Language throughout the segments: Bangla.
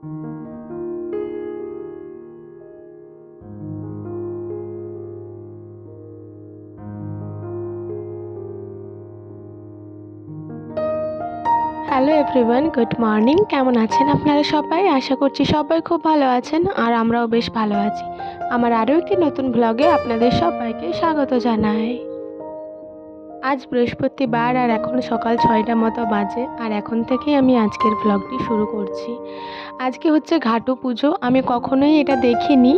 Hello everyone, good morning. কেমন আছেন আপনারা সবাই? আশা করছি সবাই খুব ভালো আছেন, আর আমরাও বেশ ভালো আছি। আমার আরও একটি নতুন ব্লগে আপনাদের সবাইকে স্বাগত জানাই। আজ বৃহস্পতিবার আর এখন সকাল 6টা মতো বাজে, আর এখন থেকেই আমি আজকের ব্লগটি শুরু করছি। আজকে হচ্ছে ঘাটু পুজো। আমি কখনোই এটা দেখিনি,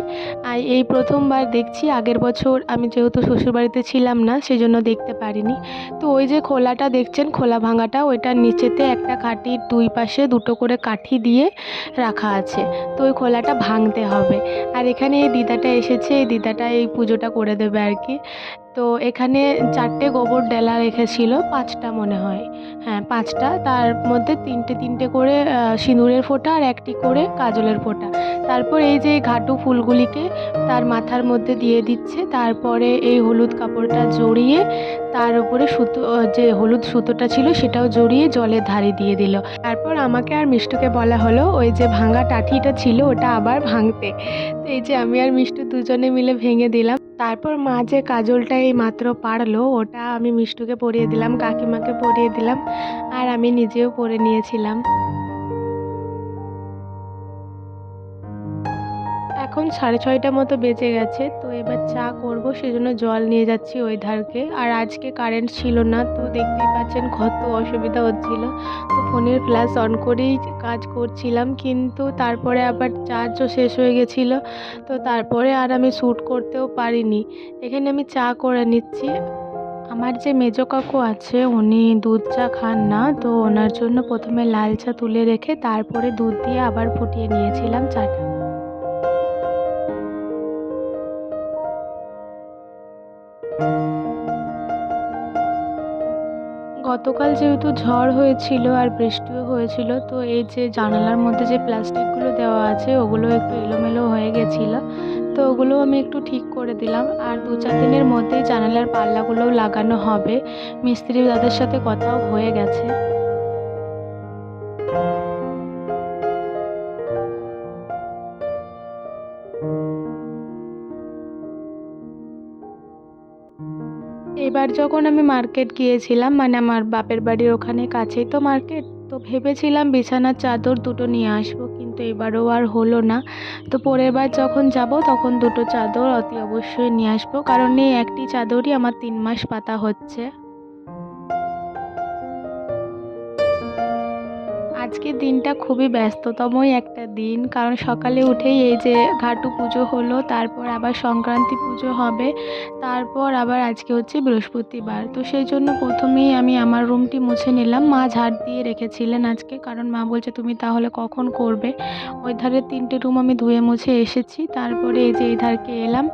এই প্রথমবার দেখছি। আগের বছর আমি যেহেতু শ্বশুরবাড়িতে ছিলাম না, সেজন্য দেখতে পারিনি। তো ওই যে খোলাটা দেখছেন, খোলা ভাঙাটা, ওইটার নিচেতে একটা কাঠির দুই পাশে দুটো করে কাঠি দিয়ে রাখা আছে। তো ওই খোলাটা ভাঙতে হবে। আর এখানে এই দিদাটা এসেছে, এই দিদাটা এই পুজোটা করে দেবে আর কি। তো এখানে 4টে গোবর ডেলা রেখেছিল, 5টা মনে হয়, হ্যাঁ 5টা। তার মধ্যে 3টে করে সিঁদুরের ফোঁটা আর 1টি করে কাজলের ফোঁটা। তারপর এই যে ঘাটু ফুলগুলিকে তার মাথার মধ্যে দিয়ে দিচ্ছে। তারপরে এই হলুদ কাপড়টা জড়িয়ে তার উপরে সুতো, যে হলুদ সুতোটা ছিল সেটাও জড়িয়ে জলের ধারে দিয়ে দিল। তারপর আমাকে আর মিষ্টুকে বলা হলো ওই যে ভাঙা টাঠিটা ছিল ওটা আবার ভাঙতে। তো এই যে আমি আর মিষ্টু দুজনে মিলে ভেঙে দিলাম। তারপর মা যে কাজলটা এই মাত্র পারলো, ওটা আমি মিষ্টুকে পরিয়ে দিলাম, কাকিমাকে পরিয়ে দিলাম, আর আমি নিজেও পরে নিয়েছিলাম। এখন 6:30 মতো বেজে গেছে। তো এবার চা করব, সেজন্য জল নিয়ে যাচ্ছি ওই ধারকে। আর আজকে কারেন্ট ছিল না, তো দেখতেই পাচ্ছেন কত অসুবিধা হচ্ছিল। তো ফোনের ফ্ল্যাশ অন করেই কাজ করছিলাম, কিন্তু তারপরে আবার চার্জও শেষ হয়ে গেছিলো। তো তারপরে আর আমি শ্যুট করতেও পারিনি। এখানে আমি চা করে নিচ্ছি। আমার যে মেজো কাকু আছে, উনি দুধ চা খান না, তো ওনার জন্য প্রথমে লাল চা তুলে রেখে তারপরে দুধ দিয়ে আবার ফুটিয়ে নিয়েছিলাম চাটা। গতকাল যেহেতু ঝড় হয়েছিল আর বৃষ্টিও হয়েছিল, তো এই যে জানালার মধ্যে যে প্লাস্টিকগুলো দেওয়া আছে ওগুলো একটু এলোমেলো হয়ে গেছিলো। তো ওগুলোও আমি একটু ঠিক করে দিলাম। আর 2-4 দিনের মধ্যেই জানালার পাল্লাগুলোও লাগানো হবে। মিস্ত্রি দাদার সাথে কথাও হয়ে গেছে। এবার যখন আমি মার্কেট গিয়েছিলাম, মানে আমার বাপের বাড়ির ওখানে কাছেই তো মার্কেট, তো ভেবেছিলাম বিছানার চাদর দুটো নিয়ে আসবো, কিন্তু এবারও আর হলো না। তো পরের বার যখন যাব তখন দুটো চাদর অতি অবশ্যই নিয়ে আসবো, কারণ এই একটি চাদরই আমার 3 মাস পাতা হচ্ছে। আজকের দিনটা খুবই ব্যস্ততমই একটা দিন, কারণ সকালে উঠেই এই যে ঘাটু পুজো হলো, তারপর আবার সংক্রান্তি পুজো হবে, তারপর আবার আজকে হচ্ছে বৃহস্পতিবার। তো সেই জন্য প্রথমেই আমি আমার রুমটি মুছে নিলাম। মা ঝাড় দিয়ে রেখেছিলেন আজকে, কারণ মা বলছে তুমি তাহলে কখন করবে। ওই ধারে 3টে রুম আমি ধুয়ে মুছে এসেছি, তারপরে এই যে এই ধারকে এলাম,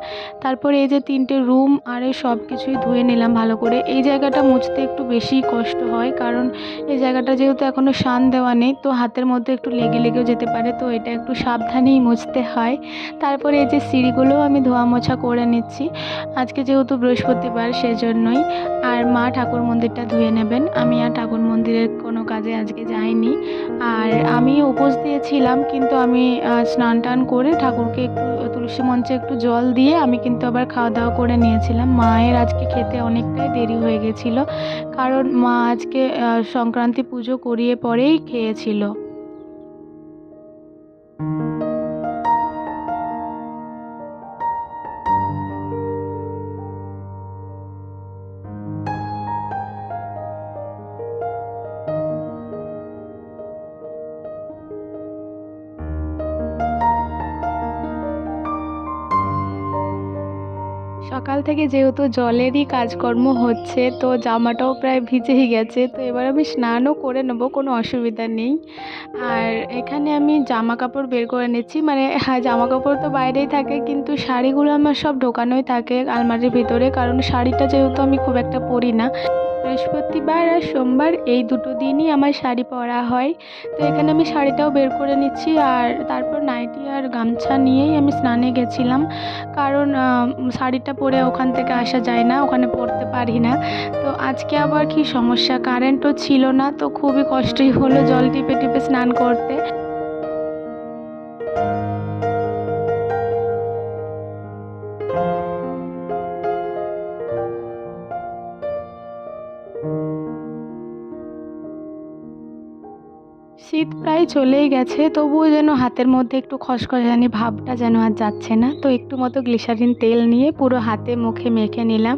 তারপরে এই যে 3টে রুম আর এই সব কিছুই ধুয়ে নিলাম ভালো করে। এই জায়গাটা মুছতে একটু বেশি কষ্ট হয়, কারণ এই জায়গাটা যেহেতু এখনও শান দেওয়া নেই, তো হাতের মধ্যে একটু লেগেও যেতে পারে, তো এটা একটু সাবধানেই মুছতে হয়। তারপরে এই যে সিঁড়িগুলোও আমি ধোয়া মোছা করে নিচ্ছি, আজকে যেহেতু বৃহস্পতিবার সেজন্যই। আর মা ঠাকুর মন্দিরটা ধুয়ে নেবেন, আমি আর ঠাকুর মন্দিরের কোনো কাজে আজকে যাইনি। আর আমি উপোস দিয়েছিলাম, কিন্তু আমি স্নান টান করে ঠাকুরকে একটু তুলসী মঞ্চে একটু জল দিয়ে আমি কিন্তু আবার খাওয়া দাওয়া করে নিয়েছিলাম। মায়ের আজকে খেতে অনেকটাই দেরি হয়ে গেছিলো, কারণ মা আজকে সংক্রান্তি পুজো করিয়ে পরেই খেয়েছিল। সকাল থেকে যেহেতু জলেরই কাজকর্ম হচ্ছে, তো জামাটাও প্রায় ভিজেই গেছে। তো এবার আমি স্নানও করে নেবো, কোনো অসুবিধা নেই। আর এখানে আমি জামা কাপড় বের করে নিচ্ছি, মানে হ্যাঁ জামা কাপড় তো বাইরেই থাকে, কিন্তু শাড়িগুলো আমার সব ঢোকানোই থাকে আলমারির ভিতরে, কারণ শাড়িটা যেহেতু আমি খুব একটা পরি না। বৃহস্পতিবার আর সোমবার এই দুটো দিনই আমার শাড়ি পরা হয়। তো এখানে আমি শাড়িটাও বের করে নিচ্ছি, আর তারপর নাইটি আর গামছা নিয়েই আমি স্নানে গেছিলাম, কারণ শাড়িটা পরে ওখান থেকে আসা যায় না, ওখানে পরতে পারি না। তো আজকে আবার কি সমস্যা, কারেন্টও ছিল না, তো খুবই কষ্টই হলো জল টিপে টিপে স্নান করতে। প্রায় চলেই গেছে, তবুও যেন হাতের মধ্যে একটু খসখসানি ভাবটা যেন আর যাচ্ছে না। তো একটু মতো গ্লিসারিন তেল নিয়ে পুরো হাতে মুখে মেখে নিলাম।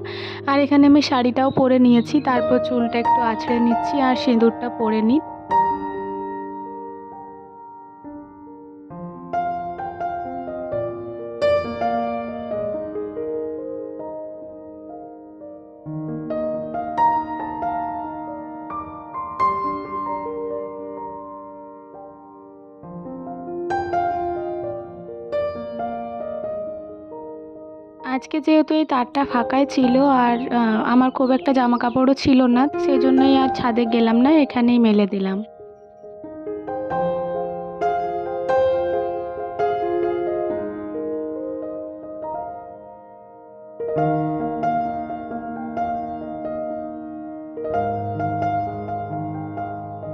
আর এখানে আমি শাড়িটাও পরে নিয়েছি, তারপর চুলটা একটু আঁচড়ে নিচ্ছি আর সিঁদুরটা পরে নিই। আজকে যেহেতু এই তারটা ফাঁকাই ছিল আর আমার খুব একটা জামা কাপড়ও ছিল না, সেজন্যই আর ছাদে গেলাম না, এখানেই মেলে দিলাম।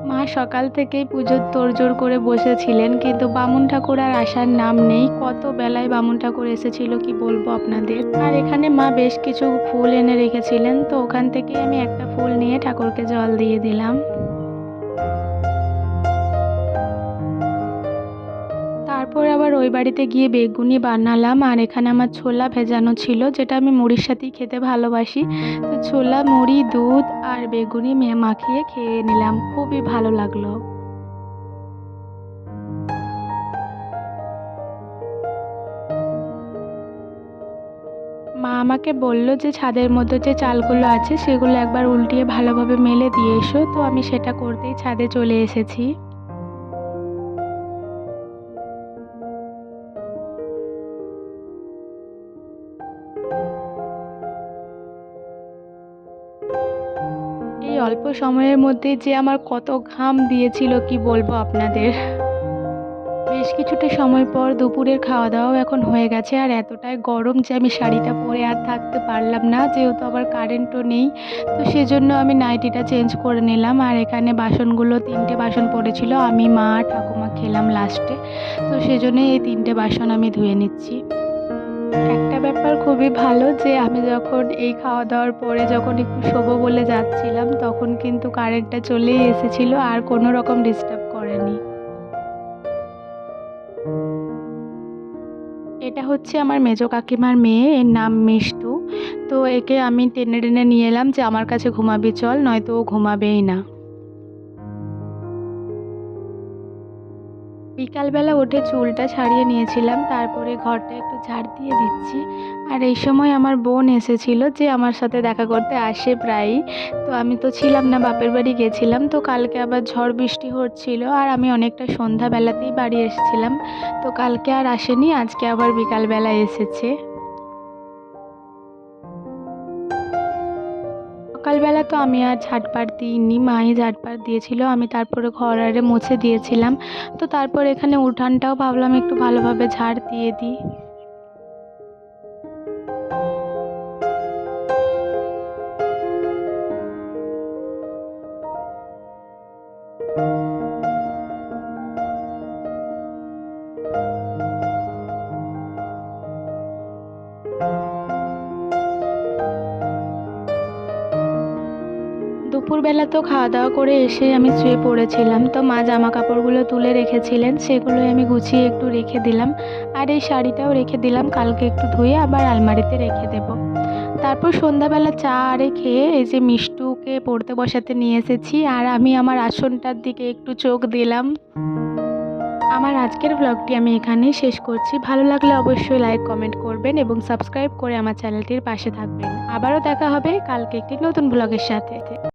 মা সকাল থেকেই পুজোর তোড়জোড় করে বসেছিলেন, কিন্তু বামুন ঠাকুর আর আসার নাম নেই। কত বেলায় বামুন ঠাকুর এসেছিল কি বলবো আপনাদের। আর এখানে মা বেশ কিছু ফুল এনে রেখেছিলেন, তো ওখান থেকে আমি একটা ফুল নিয়ে ঠাকুরকে জল দিয়ে দিলাম। তারপর আবার ওই বাড়িতে গিয়ে বেগুনি বানালাম, আর এখানে আমার ছোলা ভেজানো ছিল, যেটা আমি মুড়ির সাথেই খেতে ভালোবাসি। তো ছোলা, মুড়ি, দুধ আর বেগুনি মাখিয়ে খেয়ে নিলাম, খুবই ভালো লাগলো। মা আমাকে বলল যে ছাদের মধ্যে যে চালগুলো আছে সেগুলো একবার উল্টিয়ে ভালোভাবে মেলে দিয়ে এসো, তো আমি সেটা করতেই ছাদে চলে এসেছি। এই অল্প সময়ের মধ্যে যে আমার কত ঘাম দিয়েছিল কি বলবো আপনাদের। বেশ কিছুটা সময় পর দুপুরের খাওয়া দাওয়াও এখন হয়ে গেছে, আর এতটাই গরম যে আমি শাড়িটা পরে আর থাকতে পারলাম না, যেহেতু আবার কারেন্টও নেই। তো সেজন্য আমি নাইটিটা চেঞ্জ করে নিলাম। আর এখানে বাসনগুলো 3টে বাসন পড়েছিল, আমি, মা, ঠাকুমা খেলাম লাস্টে। তো সেজন্যই এই 3টে বাসন আমি ধুয়ে নিচ্ছি। একটা ব্যাপার খুবই ভালো যে আমি যখন এই খাওয়া দাওয়ার পরে যখন একটু শোবো বলে যাচ্ছিলাম, তখন কিন্তু কারেন্টটা চলেই এসেছিল আর কোনো রকম ডিস্টার্ব করেনি। এটা হচ্ছে আমার মেজো কাকিমার মেয়ে, এর নাম মিষ্টু। তো একে আমি টেনে টেনে নিয়ে এলাম যে আমার কাছে ঘুমাবি চল, নয়তো ও ঘুমাবেই না। বিকালবেলা উঠে চুলটা ছাড়িয়ে নিয়েছিলাম, তারপরে ঘরটা একটু ঝাড় দিয়ে দিচ্ছি। আর এই সময় আমার বোন এসেছিল, যে আমার সাথে দেখা করতে আসে প্রায়ই। তো আমি তো ছিলাম না, বাপের বাড়ি গেছিলাম। তো কালকে আবার ঝড় বৃষ্টি হচ্ছিল আর আমি অনেকটা সন্ধ্যাবেলাতেই বাড়ি এসেছিলাম। তো কালকে আর আসেনি, আজকে আবার বিকালবেলা এসেছে। সকালবেলা তো আমি আর ঝাঁটপাট দিইনি, মাই ঝাঁটপাট দিয়েছিল, আমি তারপরে ঘর আরে মুছে দিয়েছিলাম। তো তারপর এখানে উঠানটাও ভাবলাম একটু ভালোভাবে ঝাড় দিয়ে দিই। দুপুরবেলা তো খাওয়া দাওয়া করে এসে আমি শুয়ে পড়েছিলাম, তো মা জামা কাপড়গুলো তুলে রেখেছিলেন, সেগুলোই আমি গুছিয়ে একটু রেখে দিলাম। আর এই শাড়িটাও রেখে দিলাম, কালকে একটু ধুয়ে আবার আলমারিতে রেখে দেব। তারপর সন্ধ্যাবেলা চা আরে খেয়ে এই যে মিষ্টুকে পড়তে বসাতে নিয়ে এসেছি, আর আমি আমার আসনটার দিকে একটু চোখ দিলাম। আমার আজকের ব্লগটি আমি এখানেই শেষ করছি। ভালো লাগলে অবশ্যই লাইক, কমেন্ট করবেন এবং সাবস্ক্রাইব করে আমার চ্যানেলটির পাশে থাকবেন। আবারও দেখা হবে কালকে একটি নতুন ব্লগের সাথে।